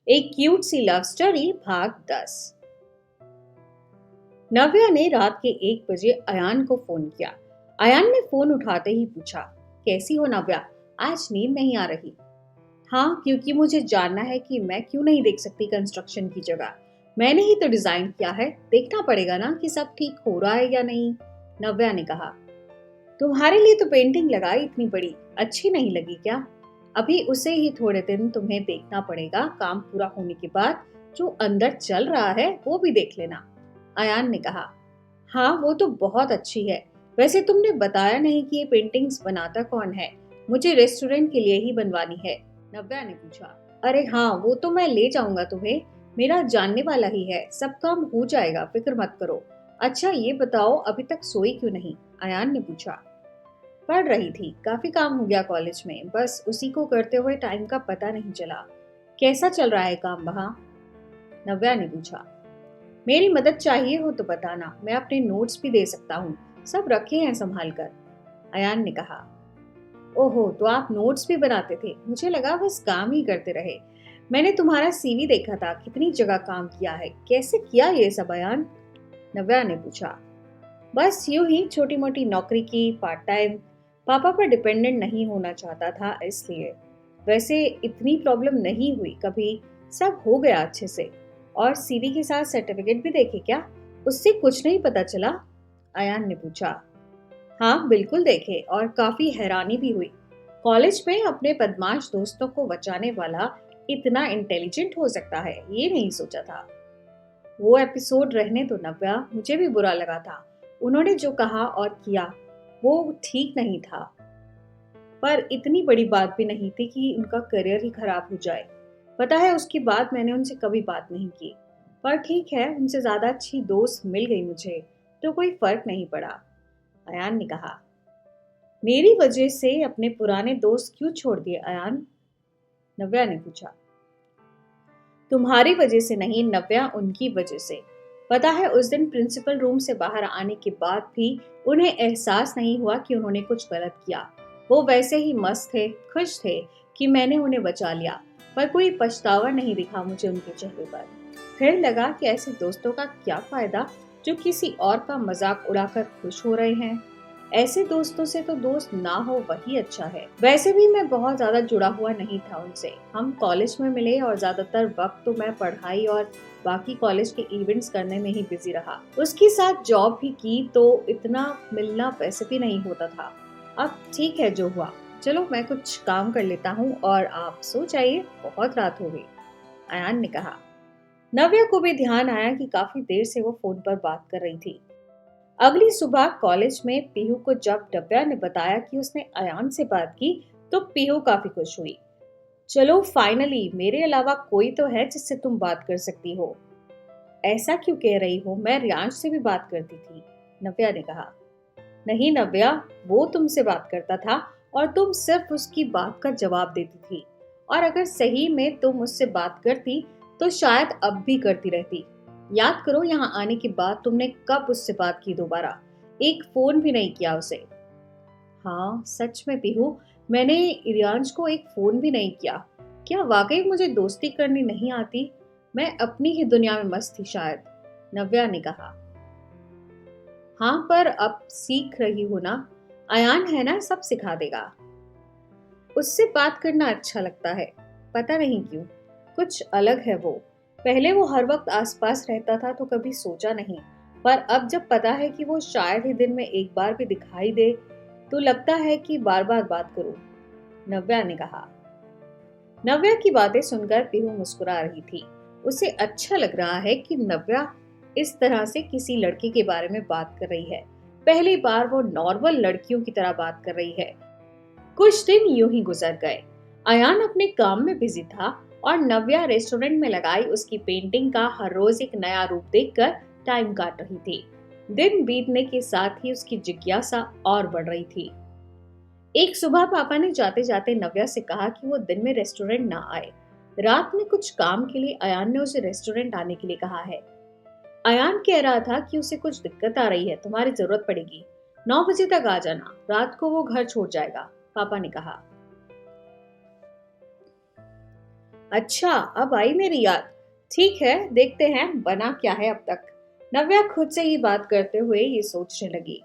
एक क्यूट सी love story भाग 10। नव्या ने रात के 1 बजे अयान को फोन किया। अयान ने फोन उठाते ही पूछा, कैसी हो नव्या? आज नींद नहीं आ रही? हाँ, क्योंकि मुझे जानना है कि मैं क्यों नहीं देख सकती कंस्ट्रक्शन की जगह। मैंने ही तो डिजाइन किया है, देखना पड़ेगा ना कि सब ठीक हो रहा है या नहीं। नव्या ने कहा, तुम्हारे लिए तो पेंटिंग लगाई इतनी बड़ी, अच्छी नहीं लगी क्या? अभी उसे ही थोड़े दिन तुम्हें देखना पड़ेगा, काम पूरा होने के बाद जो अंदर चल रहा है वो भी देख लेना। अयान ने कहा, हाँ वो तो बहुत अच्छी है। वैसे तुमने बताया नहीं कि ये पेंटिंग्स बनाता कौन है? मुझे रेस्टोरेंट के लिए ही बनवानी है। नव्या ने पूछा, अरे हाँ, वो तो मैं ले जाऊंगा तुम्हें, मेरा जानने वाला ही है, सब काम हो जाएगा, फिक्र मत करो। अच्छा ये बताओ, अभी तक सोई क्यों नहीं? अयान ने पूछा। पढ़ रही थी, काफी काम हो गया कॉलेज में, बस उसी को करते हुए टाइम का पता नहीं चला। कैसा चल रहा है काम वहाँ? नव्या ने पूछा। मेरी मदद चाहिए हो तो बताना, मैं अपने नोट्स भी दे सकता हूँ, सब रखे हैं संभाल कर। अयान ने कहा, ओहो, तो आप नोट्स भी बनाते थे, मुझे लगा बस काम ही करते रहे। मैंने तुम्हारा सीवी देखा था, कितनी जगह काम किया है, कैसे किया ये सब अयान? नव्या ने पूछा। बस यूं ही छोटी मोटी नौकरी की, पार्ट टाइम। पापा पर डिपेंडेंट नहीं होना चाहता था इसलिए। वैसे इतनी प्रॉब्लम नहीं हुई कभी, सब हो गया अच्छे से। और सीवी के साथ सर्टिफिकेट भी देखे क्या? उससे कुछ नहीं पता चला? अयान ने पूछा। हाँ बिल्कुल देखे, और काफी हैरानी भी हुई। कॉलेज में अपने बदमाश दोस्तों को बचाने वाला इतना इंटेलिजेंट हो सकता है, ये नहीं सोचा था। वो एपिसोड रहने तो नव्या, मुझे भी बुरा लगा था। उन्होंने जो कहा और किया वो ठीक नहीं था, पर इतनी बड़ी बात भी नहीं थी कि उनका करियर ही खराब हो जाए। पता है, उसके बाद मैंने उनसे कभी बात नहीं की। पर ठीक है, उनसे ज्यादा अच्छी दोस्त मिल गई मुझे, तो कोई फर्क नहीं पड़ा। अयान ने कहा। मेरी वजह से अपने पुराने दोस्त क्यों छोड़ दिए अयान? नव्या ने पूछा। तुम्हारी वजह से नहीं नव्या, उनकी वजह से। पता है, उस दिन प्रिंसिपल रूम से बाहर आने के बाद भी उन्हें एहसास नहीं हुआ कि उन्होंने कुछ गलत किया। वो वैसे ही मस्त थे, खुश थे कि मैंने उन्हें बचा लिया, पर कोई पछतावा नहीं दिखा मुझे उनके चेहरे पर। फिर लगा कि ऐसे दोस्तों का क्या फायदा जो किसी और का मजाक उड़ाकर खुश हो रहे हैं। ऐसे दोस्तों से तो दोस्त ना हो वही अच्छा है। वैसे भी मैं बहुत ज्यादा जुड़ा हुआ नहीं था उनसे, हम कॉलेज में मिले और ज्यादातर वक्त तो मैं पढ़ाई और बाकी कॉलेज के इवेंट्स करने में ही बिजी रहा। उसके साथ जॉब भी की तो इतना मिलना वैसे भी नहीं होता था। अब ठीक है जो हुआ, चलो मैं कुछ काम कर लेता हूँ और आप सो जाइए, बहुत रात हो गई। अयान ने कहा। नव्या को भी ध्यान आया कि काफी देर से वो फोन पर बात कर रही थी। अगली सुबह कॉलेज में पीहू को जब नव्या ने बताया कि उसने अयान से बात की, तो पीहू काफी खुश हुई। चलो फाइनली, मेरे अलावा कोई तो है जिससे तुम बात कर सकती हो। ऐसा क्यों कह रही हो, मैं रियांश से भी बात करती थी, नव्या ने कहा। नहीं नव्या, वो तुमसे बात करता था और तुम सिर्फ उसकी बात का जवाब देती थी। और अगर सही में तुम उससे बात करती तो शायद अब भी करती रहती। याद करो, यहाँ आने के बाद तुमने कब उससे बात की दोबारा? एक फोन भी नहीं किया उसे। हाँ सच में पीहू, मैंने रियांश को एक फोन भी नहीं किया। क्या वाकई मुझे दोस्ती करनी नहीं आती? मैं अपनी ही दुनिया में मस्त थी शायद, नव्या ने कहा। हाँ पर अब सीख रही हो ना, अयान है ना, सब सिखा देगा। उससे बात करना अच्छा लगता है, पता नहीं क्यों, कुछ अलग है वो। पहले वो हर वक्त आसपास रहता था तो कभी सोचा नहीं, पर अब जब पता है कि वो शायद ही दिन में एक बार भी दिखाई दे, तो लगता है कि बार बार बात करूं, नव्या ने कहा। नव्या की बातें सुनकर पीहू मुस्कुरा रही थी। उसे अच्छा लग रहा है कि नव्या इस तरह से किसी लड़के के बारे में बात कर रही है। पहली बार वो नॉर्मल लड़कियों की तरह बात कर रही है। कुछ दिन यूं ही गुजर गए। अयान अपने काम में बिजी था और नव्या रेस्टोरेंट में लगाई उसकी पेंटिंग का हर रोज एक नया रूप देखकर टाइम काट रही थी। दिन बीतने के साथ ही उसकी जिज्ञासा और बढ़ रही थी। एक सुबह पापा ने जाते जाते नव्या से कहा कि वो दिन में रेस्टोरेंट ना आए। रात में कुछ काम के लिए अयान ने उसे रेस्टोरेंट आने के लिए कहा है। अयान कह रहा था कि उसे कुछ दिक्कत आ रही है, तुम्हारी जरूरत पड़ेगी, 9 बजे तक आ जाना, रात को वो घर छोड़ जाएगा, पापा ने कहा। अच्छा, अब आई मेरी याद। ठीक है, देखते हैं बना क्या है अब तक। नव्या खुद से ही बात करते हुए ये सोचने लगी।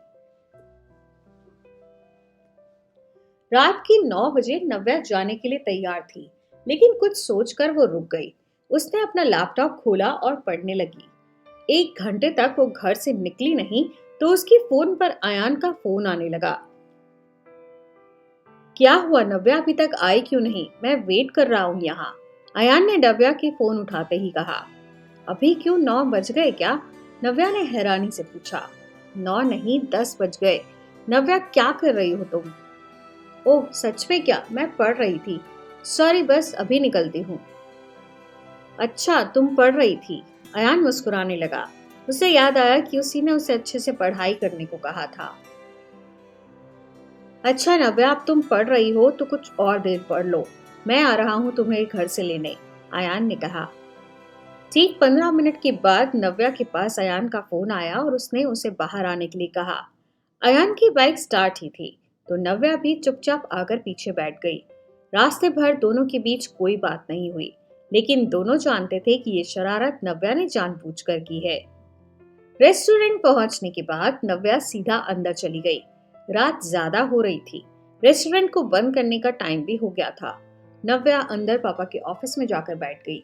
रात के 9 बजे नव्या जाने के लिए तैयार थी, लेकिन कुछ सोचकर वो रुक गई। उसने अपना लैपटॉप खोला और पढ़ने लगी। 1 घंटे तक वो घर से निकली नहीं तो उसकी फोन पर अयान का फोन आने लगा। क्या हुआ नव्या, अभी तक आई क्यों नहीं? मैं वेट कर रहा हूँ यहाँ। अयान ने नव्या के फोन उठाते ही कहा। अभी क्यों, 9 बज गए क्या? नव्या ने हैरानी से पूछा। 9 नहीं, 10 बज गए। नव्या, क्या कर रही हो तुम? ओह सच में क्या, मैं पढ़ रही थी। सॉरी, बस अभी निकलती हूँ। अच्छा, तुम पढ़ रही थी। अयान मुस्कुराने लगा। उसे याद आया कि उसी ने उसे अच्छे से पढ़ाई करने को कहा था। अच्छा नव्या, अब तुम पढ़ रही हो तो कुछ और देर पढ़ लो। मैं आ रहा हूँ तुम्हें घर से लेने, अयान ने कहा। ठीक 15 मिनट के बाद नव्या के पास अयान का फोन आया और उसने उसे बाहर आने के लिए कहा। अयान की बाइक स्टार्ट ही थी तो नव्या भी चुपचाप आकर पीछे बैठ गई। रास्ते भर दोनों के बीच कोई बात नहीं हुई, लेकिन दोनों जानते थे कि ये शरारत नव्या ने जानबूझकर की है। रेस्टोरेंट पहुंचने के बाद नव्या सीधा अंदर चली गई। रात ज्यादा हो रही थी, रेस्टोरेंट को बंद करने का टाइम भी हो गया था। नव्या अंदर पापा के ऑफिस में जाकर बैठ गई।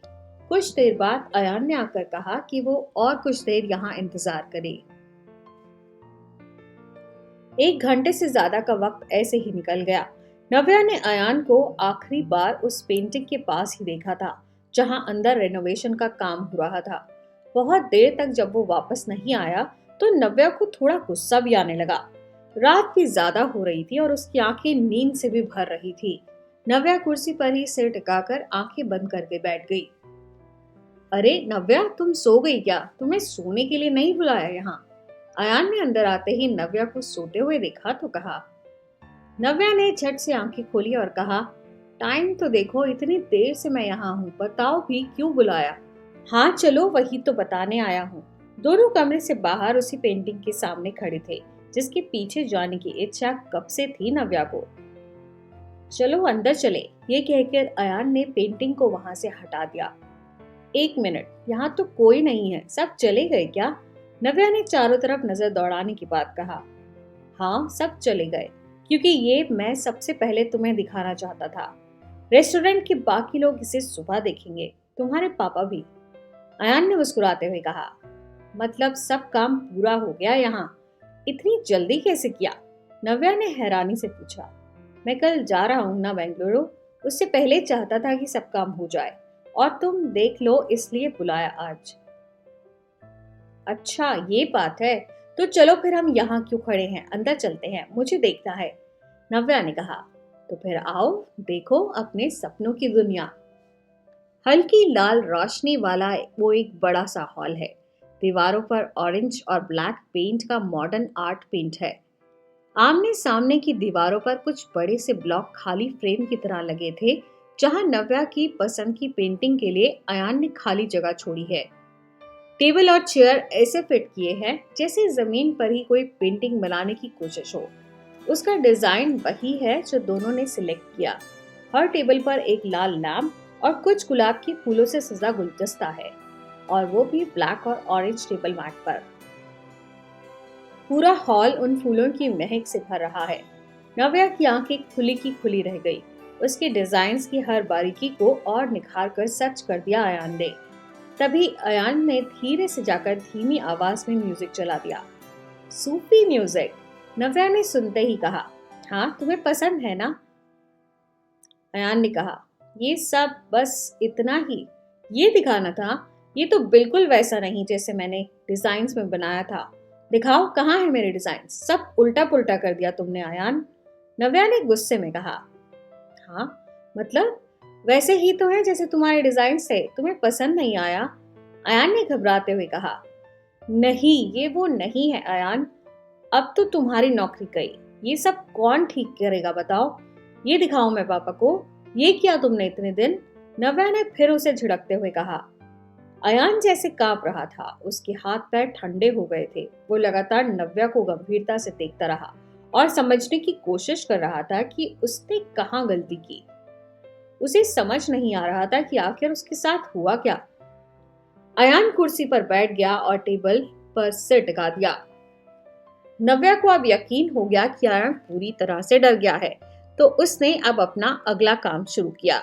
कुछ देर बाद अयान ने आकर कहा कि वो और कुछ देर यहाँ इंतजार करे। 1 घंटे से ज्यादा का वक्त ऐसे ही निकल गया। नव्या ने अयान को आखिरी बार उस पेंटिंग के पास ही देखा था जहां अंदर रेनोवेशन का काम हो रहा था। बहुत देर तक जब वो वापस नहीं आया तो नव्या को थोड़ा गुस्सा भी आने लगा। रात भी ज्यादा हो रही थी और उसकी आंखें नींद से भी भर रही थी। नव्या कुर्सी पर ही सिर टिकाकर आंखें बंद करके बैठ गई। अरे नव्या, तुम सो गई क्या? तुम्हें सोने के लिए नहीं बुलाया यहाँ। अयान ने अंदर आते ही नव्या को सोते हुए देखा तो कहा। नव्या ने झट से आंखें खोली और कहा, टाइम तो देखो, इतनी देर से मैं यहाँ हूँ, बताओ भी क्यों बुलाया? हाँ चलो, वही तो बताने आया हूँ। दोनों कमरे से बाहर उसी पेंटिंग के सामने खड़े थे जिसके पीछे जाने की इच्छा कब से थी नव्या को। चलो अंदर चले, ये कहकर अयान ने पेंटिंग को वहां से हटा दिया। 1 मिनट, यहाँ तो कोई नहीं है, सब चले गए क्या? नव्या ने चारों तरफ नजर दौड़ाने के बाद कहा। हाँ सब चले गए, क्योंकि ये मैं सबसे पहले तुम्हें दिखाना चाहता था। रेस्टोरेंट के बाकी लोग इसे सुबह देखेंगे, तुम्हारे पापा भी। अयान ने मुस्कुराते हुए कहा। मतलब सब काम पूरा हो गया यहाँ? इतनी जल्दी कैसे किया? नव्या ने हैरानी से पूछा। मैं कल जा रहा हूँ ना बेंगलुरु, उससे पहले चाहता था कि सब काम हो जाए और तुम देख लो इसलिए बुलाया आज। अच्छा ये बात है, तो चलो फिर हम यहाँ क्यों खड़े हैं, अंदर चलते हैं, मुझे देखना है, नव्या ने कहा। तो फिर आओ, देखो अपने सपनों की दुनिया। हल्की लाल रोशनी वाला वो एक बड़ा सा हॉल है। दीवारों पर ऑरेंज और ब्लैक पेंट का मॉडर्न आर्ट पेंट है। आमने सामने की दीवारों पर कुछ बड़े से ब्लॉक खाली फ्रेम की तरह लगे थे जहां नव्या की पसंद की पेंटिंग के लिए अयान ने खाली जगह छोड़ी है। टेबल और चेयर ऐसे फिट किए हैं जैसे जमीन पर ही कोई पेंटिंग बनाने की कोशिश हो। उसका डिजाइन वही है जो दोनों ने सिलेक्ट किया। हर टेबल पर एक लाल लैम्प और कुछ गुलाब के फूलों से सजा गुलदस्ता है, और वो भी ब्लैक और ऑरेंज टेबल मैट पर। पूरा हॉल उन फूलों की महक से भर रहा है। नव्या की आंखें खुली की खुली रह गई। उसके डिजाइन्स की हर बारीकी को और निखार कर सच कर दिया अयान ने। तभी अयान ने धीरे से जाकर धीमी आवाज में म्यूजिक चला दिया। सूफी म्यूजिक, नव्या ने सुनते ही कहा। हाँ तुम्हें पसंद है ना? अयान ने कहा। ये सब बस इतना ही, ये दिखाना था? ये तो बिल्कुल वैसा नहीं जैसे मैंने डिजाइन्स में बनाया था। दिखाओ कहाँ है मेरे डिजाइन, सब उल्टा पुल्टा कर दिया तुमने अयान, नव्या ने गुस्से में कहा। हाँ मतलब वैसे ही तो है जैसे तुम्हारे डिजाइन थे, तुम्हें पसंद नहीं आया? अयान ने घबराते हुए कहा। नहीं ये वो नहीं है अयान, अब तो तुम्हारी नौकरी गई, ये सब कौन ठीक करेगा बताओ? ये दिखाऊं मैं पापा को? ये किया तुमने इतने दिन, नव्या ने फिर उसे झिड़कते हुए कहा। अयान जैसे कांप रहा था, उसके हाथ पैर ठंडे हो गए थे। वो लगातार नव्या को गंभीरता से देखता रहा और समझने की कोशिश कर रहा था कि उसने कहाँ गलती की। उसे समझ नहीं आ रहा था कि आखिर उसके साथ हुआ क्या। अयान कुर्सी पर बैठ गया और टेबल पर सिर टिका दिया। नव्या को अब यकीन हो गया कि अयान पूरी तरह से डर गया है, तो उसने अब अपना अगला काम शुरू किया।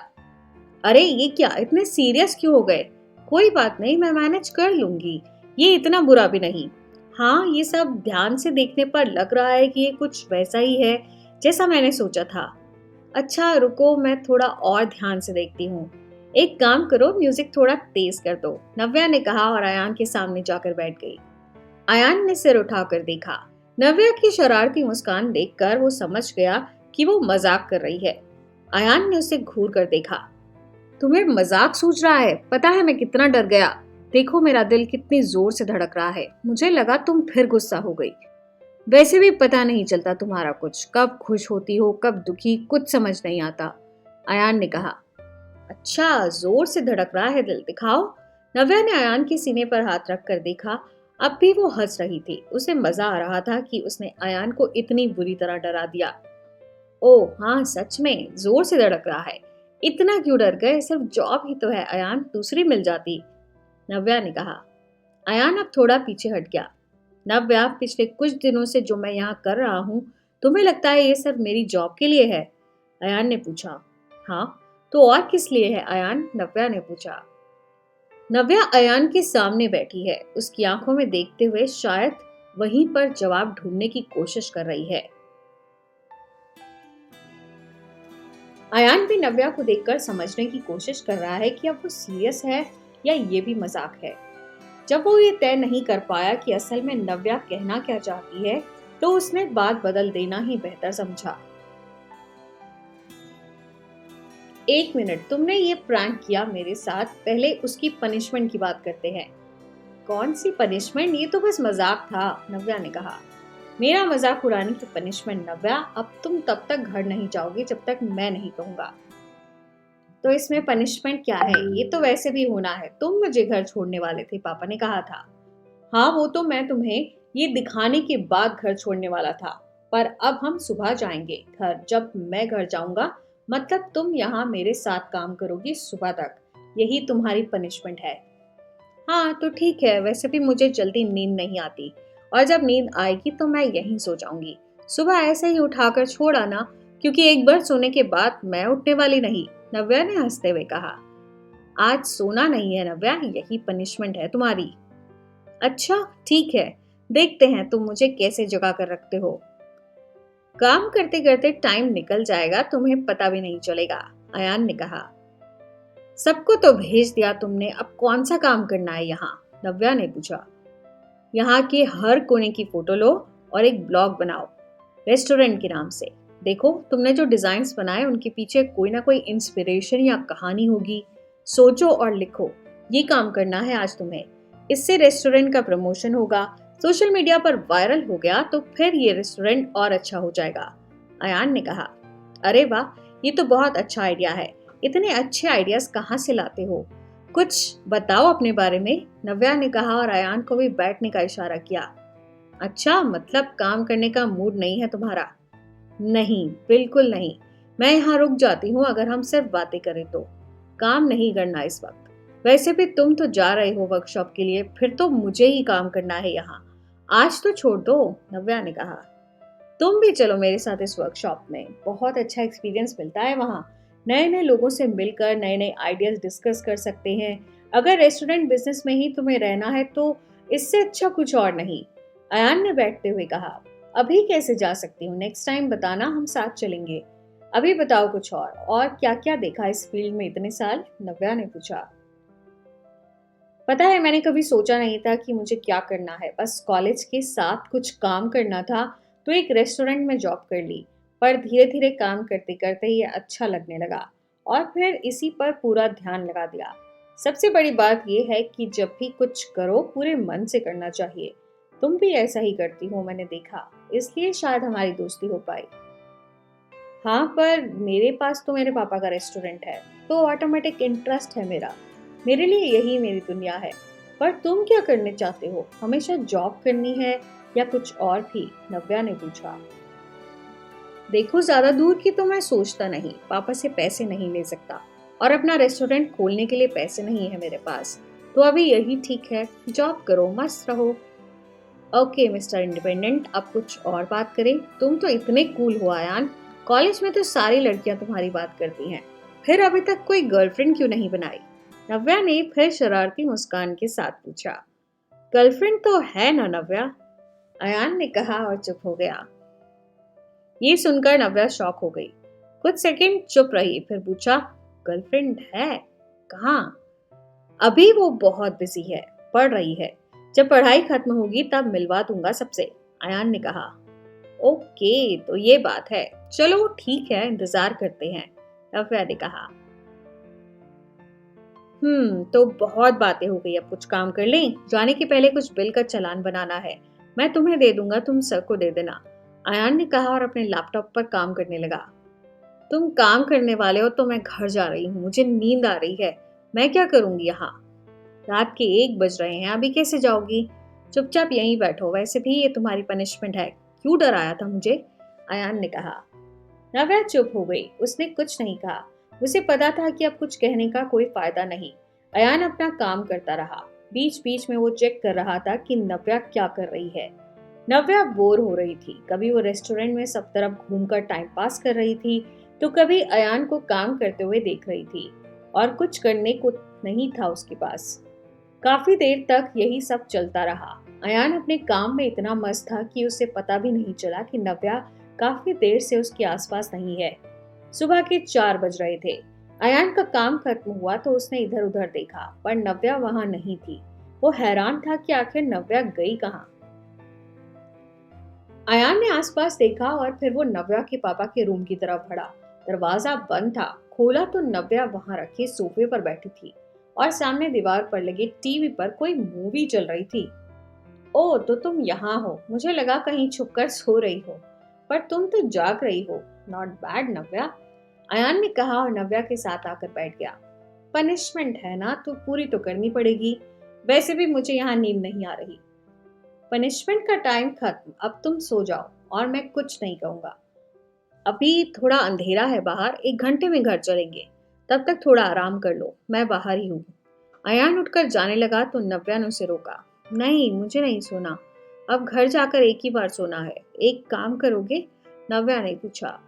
अरे ये क्या, इतने सीरियस क्यों हो गए? कोई बात नहीं, मैं मैनेज कर लूंगी, ये इतना बुरा भी नहीं। हाँ, ये सब ध्यान से देखने पर लग रहा है कि ये कुछ वैसा ही है जैसा मैंने सोचा था। अच्छा रुको, मैं थोड़ा और ध्यान से देखती हूँ। एक काम करो, म्यूजिक थोड़ा तेज कर दो, नव्या ने कहा और अयान के सामने जाकर बैठ गई। अयान ने सिर उठाकर देखा। नव्या की शरारती मुस्कान देखकर वो समझ गया कि वो मजाक कर रही है। अयान ने उसे घूर कर देखा। तुम्हें मजाक सूझ रहा है? पता है मैं कितना डर गया। देखो मेरा दिल कितनी जोर से धड़क रहा है। मुझे लगा तुम फिर गुस्सा हो गई। वैसे भी पता नहीं चलता तुम्हारा कुछ, कब खुश होती हो कब दुखी, कुछ समझ नहीं आता, अयान ने कहा। अच्छा, जोर से धड़क रहा है दिल, दिखाओ। नव्या ने अयान के सीने पर हाथ रख कर देखा। अब भी वो हंस रही थी। उसे मजा आ रहा था कि उसने अयान को इतनी बुरी तरह डरा दिया। ओह हाँ, सच में जोर से धड़क रहा है। इतना क्यों डर गए? सिर्फ जॉब ही तो है अयान, दूसरी मिल जाती, नव्या ने कहा। अयान अब थोड़ा पीछे हट गया। नव्या, पिछले कुछ दिनों से जो मैं यहाँ कर रहा हूँ, तुम्हें लगता है ये सिर्फ मेरी जॉब के लिए है? अयान ने पूछा। हाँ, तो और किस लिए है अयान? नव्या ने पूछा। नव्या अयान के सामने बैठी है, उसकी आंखों में देखते हुए शायद वहीं पर जवाब ढूंढने की कोशिश कर रही है। अयान भी नव्या को देखकर समझने की कोशिश कर रहा है कि अब वो सीरियस है या ये भी मजाक है। जब वो ये तय नहीं कर पाया कि असल में नव्या कहना क्या चाहती है, तो उसने बात बदल देना ही बेहतर समझा। एक मिनट, तुमने ये प्रैंक किया मेरे साथ, पहले उसकी पनिशमेंट की बात करते हैं। कौन सी पनिशमेंट? ये तो बस मजाक था, नव्या ने कहा। मेरा मजाक उड़ाने की पनिशमेंट नव्या, अब तुम तब तक घर नहीं जाओगी जब तक मैं नहीं कहूंगा। तो इसमें पनिशमेंट क्या है? ये तो वैसे भी होना है, तुम मुझे घर छोड़ने वाले थे, पापा ने कहा था। हाँ, वो तो मैं तुम्हें ये दिखाने के बाद घर छोड़ने वाला था, पर अब हम सुबह जाएंगे घर। जब मैं घर जाऊंगा मतलब तुम यहाँ मेरे साथ काम करोगी सुबह तक, यही तुम्हारी पनिशमेंट है। हाँ तो ठीक है, वैसे भी मुझे जल्दी नींद नहीं आती, और जब नींद आएगी तो मैं यहीं सो जाऊंगी। सुबह ऐसे ही उठाकर छोड़ आना, क्योंकि एक बार सोने के बाद मैं उठने वाली नहीं, नव्या ने हंसते हुए कहा। आज सोना नहीं है नव्या, यही पनिशमेंट है तुम्हारी। अच्छा ठीक है, देखते हैं तुम मुझे कैसे जगा कर रखते हो। काम करते करते टाइम निकल जाएगा, तुम्हें पता भी नहीं चलेगा, अयान ने कहा। सबको तो भेज दिया तुमने, अब कौन सा काम करना है यहाँ? नव्या ने पूछा। यहाँ के हर कोने की फोटो लो और एक ब्लॉग बनाओ रेस्टोरेंट के नाम से। देखो तुमने जो डिजाइन्स बनाए उनके पीछे कोई ना कोई इंस्पिरेशन या कहानी होगी। सोचो और लिखो, ये काम करना है आज तुम्हें। इससे रेस्टोरेंट का प्रमोशन होगा, सोशल मीडिया पर वायरल हो गया तो फिर ये रेस्टोरेंट और अच्छा हो जाएगा, अयान ने कहा। अरे वाह, ये तो बहुत अच्छा आइडिया है। इतने अच्छे आइडियाज कहाँ से लाते हो? कुछ बताओ अपने बारे में, नव्या ने कहा और अयान को भी बैठने का इशारा किया। अच्छा, मतलब काम करने का मूड नहीं है तुम्हारा? नहीं, बिल्कुल नहीं। मैं यहाँ रुक जाती हूँ अगर हम सिर्फ बातें करें तो। काम नहीं करना इस वक्त। वैसे भी तुम तो जा रहे हो वर्कशॉप के लिए, फिर तो मुझे ही काम करना है यहाँ। आज तो छोड़ दो, नव्या ने कहा। तुम भी चलो मेरे साथ इस वर्कशॉप में, बहुत अच्छा एक्सपीरियंस मिलता है वहाँ। नए नए लोगों से मिलकर नए नए आइडियाज डिस्कस कर सकते हैं। अगर रेस्टोरेंट बिजनेस में ही तुम्हें रहना है तो इससे अच्छा कुछ और नहीं, अयान ने बैठते हुए कहा। अभी कैसे जा सकती हूँ? नेक्स्ट टाइम बताना, हम साथ चलेंगे। अभी बताओ कुछ और क्या क्या देखा इस फील्ड में इतने साल, नव्या ने पूछा। पता है मैंने कभी सोचा नहीं था कि मुझे क्या करना है, बस कॉलेज के साथ कुछ काम करना था तो एक रेस्टोरेंट में जॉब कर ली। पर धीरे धीरे काम करते करते ये अच्छा लगने लगा और फिर इसी पर पूरा ध्यान लगा दिया। सबसे बड़ी बात यह है कि जब भी कुछ करो पूरे मन से करना चाहिए। तुम भी ऐसा ही करती हो, मैंने देखा, इसलिए शायद हमारी दोस्ती हो पाई। हाँ, पर मेरे पास तो मेरे पापा का रेस्टोरेंट है, तो ऑटोमेटिक इंटरेस्ट है मेरा। मेरे लिए यही मेरी दुनिया है। पर तुम क्या करने चाहते हो? हमेशा जॉब करनी है या कुछ और भी, नव्या ने पूछा। देखो ज्यादा दूर की तो मैं सोचता नहीं, पापा से पैसे नहीं ले सकता। और अपना रेस्टोरेंट खोलने के लिए पैसे नहीं है मेरे पास, तो अभी यही ठीक है, जॉब करो, मस्त रहो। ओके मिस्टर इंडिपेंडेंट, अब कुछ और बात करें। तुम तो इतने कूल हो आयान, कॉलेज में तो सारी लड़कियां तुम्हारी बात करती हैं, फिर अभी तक कोई गर्लफ्रेंड क्यों नहीं बनाई? नव्या ने फिर शरारती मुस्कान के साथ पूछा। गर्लफ्रेंड तो है ना नव्या, अयान ने कहा और चुप हो गया। ये सुनकर नव्या शॉक हो गई। कुछ सेकंड चुप रही, फिर पूछा, गर्लफ्रेंड है? कहाँ? अभी वो बहुत बिजी है, पढ़ रही है, जब पढ़ाई खत्म होगी तब मिलवा दूंगा सबसे, अयान ने कहा। ओके, तो ये बात है, चलो ठीक है, इंतजार करते हैं, नव्या ने कहा। तो बहुत बातें हो गई, अब कुछ काम कर लें। जाने के पहले कुछ बिल का चालान बनाना है, मैं तुम्हें दे दूंगा, तुम सर को दे देना, अयान ने कहा और अपने लैपटॉप पर काम करने लगा। तुम काम करने वाले हो तो मैं घर जा रही हूँ, मुझे नींद आ रही है, मैं क्या करूंगी यहाँ? रात के 1 बज रहे हैं, अभी कैसे जाओगी? चुपचाप यहीं बैठो, वैसे भी ये तुम्हारी पनिशमेंट है, क्यों डराया था मुझे? अयान ने कहा। नव्या चुप हो गई, उसने कुछ नहीं कहा, उसे पता था कि अब कुछ कहने का कोई फायदा नहीं। अयान अपना काम करता रहा, बीच बीच में वो चेक कर रहा था कि नव्या क्या कर रही है। नव्या बोर हो रही थी, कभी वो रेस्टोरेंट में सब तरफ घूमकर टाइम पास कर रही थी, तो कभी अयान को काम करते हुए देख रही थी, और कुछ करने को नहीं था उसके पास। काफी देर तक यही सब चलता रहा। अयान अपने काम में इतना मस्त था कि उसे पता भी नहीं चला कि नव्या काफी देर से उसके आसपास नहीं है। सुबह के 4 बज रहे थे। अयान का काम खत्म हुआ तो उसने इधर उधर देखा, पर नव्या वहां नहीं थी। वो हैरान था कि आखिर नव्या गई कहाँ। अयान ने आसपास देखा और फिर वो नव्या के पापा के रूम की तरफ बढ़ा। दरवाजा बंद था, खोला तो नव्या वहां रखे सोफे पर बैठी थी और सामने दीवार पर लगे टीवी पर कोई मूवी चल रही थी। ओ, तो तुम यहाँ हो, मुझे लगा कहीं छुपकर सो रही हो, पर तुम तो जाग रही हो। नॉट बैड नव्या, अयान ने कहा और नव्या के साथ आकर बैठ गया। पनिशमेंट है ना, तो पूरी तो करनी पड़ेगी, वैसे भी मुझे यहाँ नींद नहीं आ रही। पनिशमेंट का टाइम खत्म, अब तुम सो जाओ और मैं कुछ नहीं कहूंगा। अभी थोड़ा अंधेरा है बाहर, 1 घंटे में घर चलेंगे, तब तक थोड़ा आराम कर लो, मैं बाहर ही हूँ। अयान उठकर जाने लगा तो नव्या ने उसे रोका। नहीं, मुझे नहीं सोना, अब घर जाकर एक ही बार सोना है। एक काम करोगे? नव्या ने पूछा।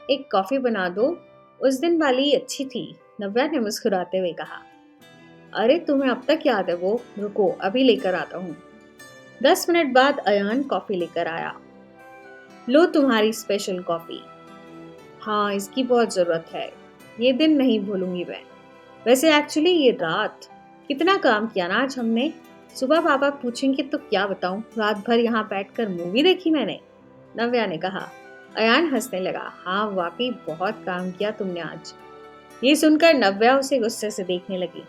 एक कॉफी बना दो, उस दिन वाली अच्छी थी, नव्या ने मुस्कुराते हुए कहा। अरे तुम्हें अब तक याद है वो, रुको अभी लेकर आता हूँ। 10 मिनट बाद अयान कॉफी लेकर आया। लो तुम्हारी स्पेशल कॉफी। हाँ, इसकी बहुत जरूरत है, ये दिन नहीं भूलूंगी मैं। वैसे एक्चुअली ये रात, कितना काम किया ना आज हमने। सुबह पापा पूछेंगे तो क्या बताऊं, रात भर यहाँ बैठकर मूवी देखी मैंने, नव्या ने कहा। अयान हंसने लगा। हाँ वाकई बहुत काम किया तुमने आज। ये सुनकर नव्या उसे गुस्से से देखने लगी।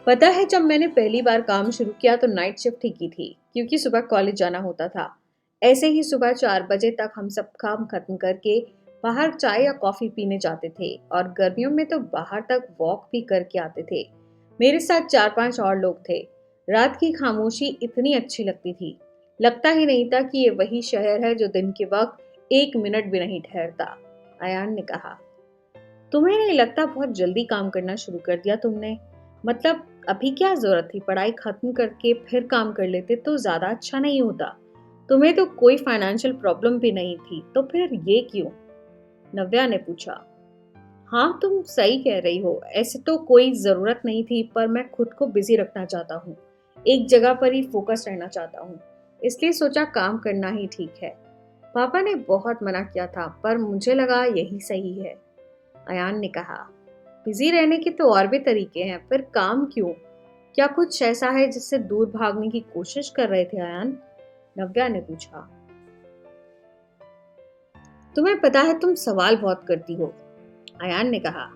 पता है, जब मैंने पहली बार काम शुरू किया तो नाइट शिफ्ट ही की थी, क्योंकि सुबह कॉलेज जाना होता था। ऐसे ही सुबह 4 बजे तक हम सब काम खत्म करके बाहर चाय या कॉफी पीने जाते थे, और गर्मियों में तो बाहर तक वॉक भी करके आते थे। मेरे साथ 4-5 और लोग थे। रात की खामोशी इतनी अच्छी लगती थी, लगता ही नहीं था कि ये वही शहर है जो दिन के वक्त 1 मिनट भी नहीं ठहरता, अयान ने कहा। तुम्हें नहीं लगता बहुत जल्दी काम करना शुरू कर दिया तुमने? मतलब अभी क्या जरूरत थी, पढ़ाई खत्म करके फिर काम कर लेते तो ज्यादा अच्छा नहीं होता? तुम्हें तो कोई फाइनेंशियल प्रॉब्लम भी नहीं थी, तो फिर ये क्यों? नव्या ने पूछा। हाँ तुम सही कह रही हो, ऐसे तो कोई जरूरत नहीं थी, पर मैं खुद को बिजी रखना चाहता हूँ, एक जगह पर ही फोकस रहना चाहता हूँ, इसलिए सोचा काम करना ही ठीक है। पापा ने बहुत मना किया था, पर मुझे लगा यही सही है, अयान ने कहा। बिजी रहने के तो और भी तरीके हैं, फिर काम क्यों? क्या कुछ ऐसा है जिससे दूर भागने की कोशिश कर रहे थे अयान? नव्या ने पूछा। तुम्हें पता है तुम सवाल बहुत करती हो, अयान ने कहा।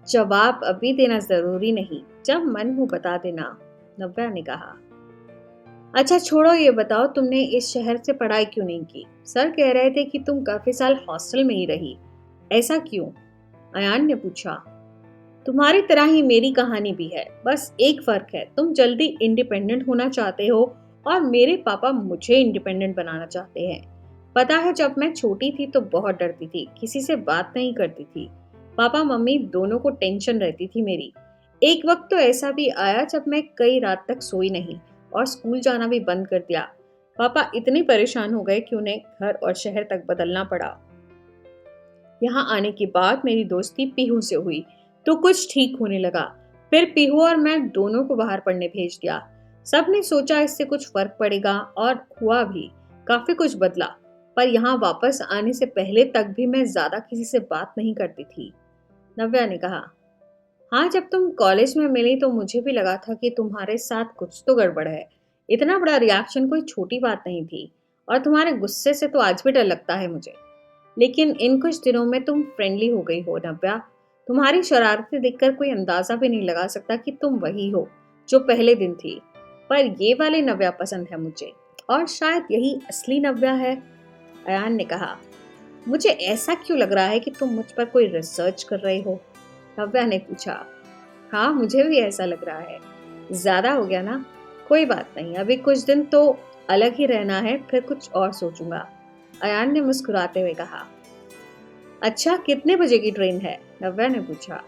जवाब अभी देना जरूरी नहीं, जब मन हो बता देना, नव्या ने कहा। अच्छा छोड़ो, ये बताओ तुमने इस शहर से पढ़ाई क्यों नहीं की? सर कह रहे थे कि तुम काफी साल हॉस्टल में ही रही, ऐसा क्यों? अयान ने पूछा। तुम्हारी तरह ही मेरी कहानी भी है, बस एक फर्क है, तुम जल्दी इंडिपेंडेंट होना चाहते हो और मेरे पापा मुझे इंडिपेंडेंट बनाना चाहते हैं। पता है, जब मैं छोटी थी तो बहुत डरती थी, किसी से बात नहीं करती थी, पापा मम्मी दोनों को टेंशन रहती थी मेरी। एक वक्त तो ऐसा भी आया जब मैं कई रात तक सोई नहीं और स्कूल जाना भी बंद कर दिया। पापा इतने परेशान हो गए कि उन्हें घर और शहर तक बदलना पड़ा। यहाँ आने के बाद मेरी दोस्ती पीहू से हुई तो कुछ ठीक होने लगा। फिर पीहू और मैं दोनों को बाहर पढ़ने भेज दिया। सबने सोचा इससे कुछ फर्क पड़ेगा और हुआ भी। काफी कुछ बदला। पर यहाँ वापस आने से पहले तक भी मैं ज्यादा किसी से बात नहीं करती थी। नव्या ने कहा, हाँ जब तुम कॉलेज में मिली तो मुझे भी लगा था कि तुम्हारे साथ कुछ तो गड़बड़ है। इतना बड़ा रिएक्शन कोई छोटी बात नहीं थी। और तुम्हारे गुस्से से तो आज भी डर लगता है मुझे। लेकिन इन कुछ दिनों में तुम फ्रेंडली हो गई हो नव्या। तुम्हारी शरारतें देखकर कोई अंदाजा भी नहीं लगा सकता कि तुम वही हो जो पहले दिन थी। पर ये वाली नव्या पसंद है मुझे और शायद यही असली नव्या है। अयान ने कहा, मुझे ऐसा क्यों लग रहा है कि तुम मुझ पर कोई रिसर्च कर रहे हो? नव्या ने पूछा। हाँ मुझे भी ऐसा लग रहा है। ज्यादा हो गया ना? कोई बात नहीं, अभी कुछ दिन तो अलग ही रहना है, फिर कुछ और सोचूंगा। अयान ने मुस्कुराते हुए कहा। अच्छा कितने बजे की ट्रेन है? नव्या ने पूछा।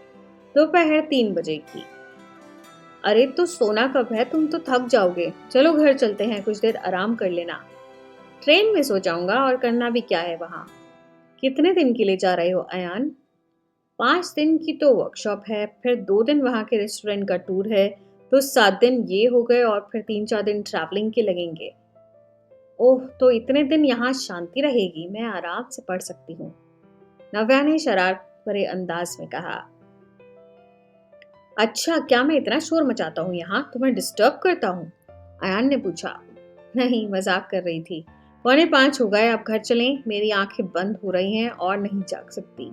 दोपहर 3 बजे की। अरे तो सोना कब है? तुम तो थक जाओगे। चलो घर चलते हैं, कुछ देर आराम कर लेना। ट्रेन में सो जाऊंगा, और करना भी क्या है वहां। कितने दिन के लिए जा रहे हो अयान? 5 दिन की तो वर्कशॉप है, फिर 2 दिन वहां के रेस्टोरेंट का टूर है, तो 7 दिन ये हो गए और फिर 3-4 दिन ट्रैवलिंग के लगेंगे। ओह तो इतने दिन यहाँ शांति रहेगी, मैं आराम से पढ़ सकती हूँ। नव्या ने शरारत भरे अंदाज में कहा। अच्छा क्या मैं इतना शोर मचाता हूँ यहाँ, तुम्हें डिस्टर्ब करता हूँ? अयान ने पूछा। नहीं मजाक कर रही थी। 4:45 हो गए, अब घर चलें, मेरी आंखें बंद हो रही हैं और नहीं जाग सकती।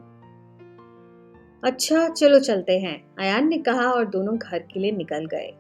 अच्छा चलो चलते हैं, अयान ने कहा और दोनों घर के लिए निकल गए।